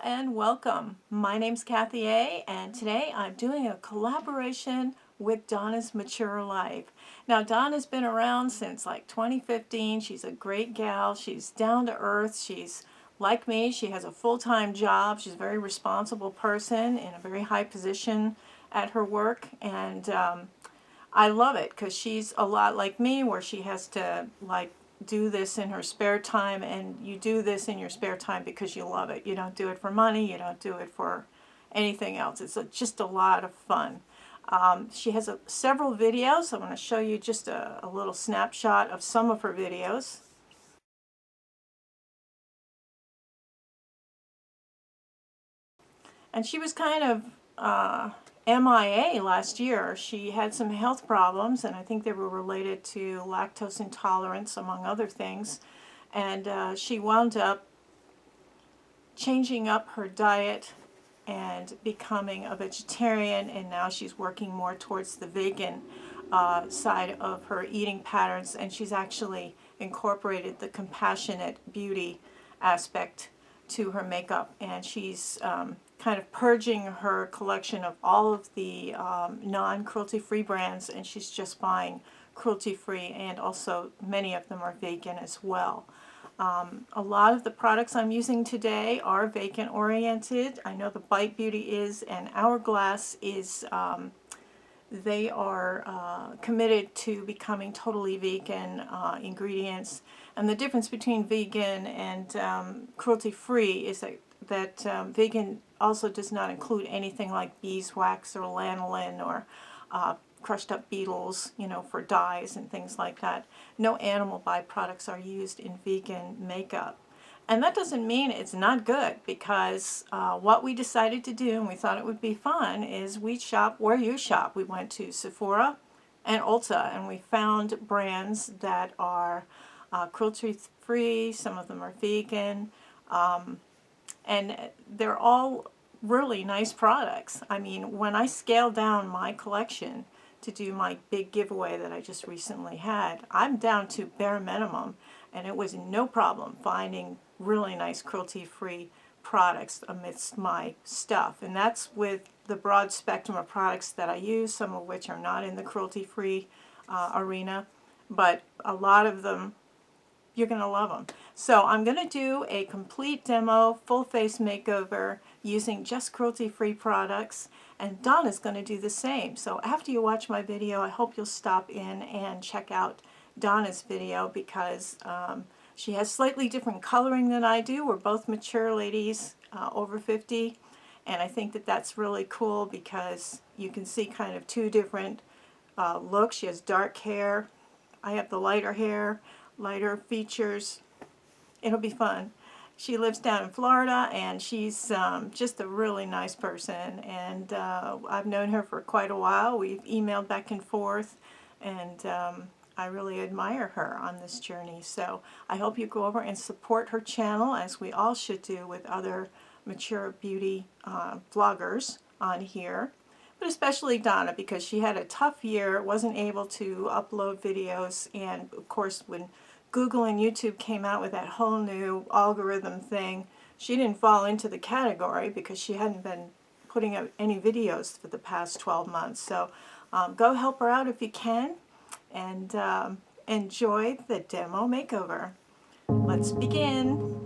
and welcome. My name's Kathy A, and today I'm doing a collaboration with Donna's Mature Life. Now, Donna's been around since like 2015. She's a great gal. She's down to earth. She's like me. She has a full-time job. She's a very responsible person in a very high position at her work, and I love it because she's a lot like me, where she has to do this in her spare time, and you do this in your spare time because you love it. You don't do it for money. You don't do it for anything else. It's just a lot of fun. She has several videos. I'm going to show you just a little snapshot of some of her videos. And she was kind of MIA last year. She had some health problems, and I think they were related to lactose intolerance, among other things. And she wound up changing up her diet and becoming a vegetarian, and now she's working more towards the vegan side of her eating patterns, and she's actually incorporated the compassionate beauty aspect to her makeup, and she's kind of purging her collection of all of the non-cruelty-free brands, and she's just buying cruelty-free, and also many of them are vegan as well. A lot of the products I'm using today are vegan oriented. I know the Bite Beauty is, and Hourglass is. They are committed to becoming totally vegan ingredients. And the difference between vegan and cruelty-free is that vegan also does not include anything like beeswax or lanolin or crushed up beetles, you know, for dyes and things like that. No animal byproducts are used in vegan makeup. And that doesn't mean it's not good, because what we decided to do, and we thought it would be fun, is we shop where you shop. We went to Sephora and Ulta, and we found brands that are cruelty-free. Some of them are vegan, and they're all really nice products. I mean, when I scaled down my collection to do my big giveaway that I just recently had, I'm down to bare minimum, and it was no problem finding really nice cruelty-free products amidst my stuff. And that's with the broad spectrum of products that I use, some of which are not in the cruelty-free arena, but a lot of them, you're going to love them. So I'm going to do a complete demo, full face makeover, using just cruelty-free products, and Donna's going to do the same. So after you watch my video, I hope you'll stop in and check out Donna's video, because she has slightly different coloring than I do. We're both mature ladies, over 50, and I think that that's really cool because you can see kind of two different looks. She has dark hair. I have the lighter hair, lighter features. It'll be fun. She lives down in Florida, and she's just a really nice person, and I've known her for quite a while. We've emailed back and forth, and I really admire her on this journey. So I hope you go over and support her channel, as we all should do with other mature beauty vloggers on here, but especially Donna, because she had a tough year, wasn't able to upload videos, and of course when Google and YouTube came out with that whole new algorithm thing, she didn't fall into the category because she hadn't been putting out any videos for the past 12 months. So go help her out if you can, and enjoy the demo makeover. Let's begin.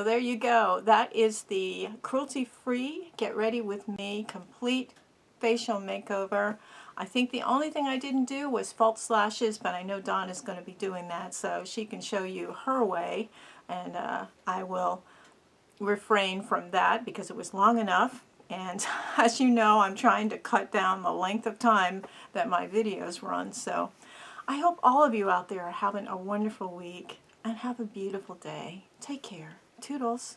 So there you go. That is the cruelty-free Get Ready With Me complete facial makeover. I think the only thing I didn't do was false lashes, but I know Dawn is going to be doing that, so she can show you her way, and I will refrain from that because it was long enough. And as you know, I'm trying to cut down the length of time that my videos run. So I hope all of you out there are having a wonderful week and have a beautiful day. Take care. Toodles.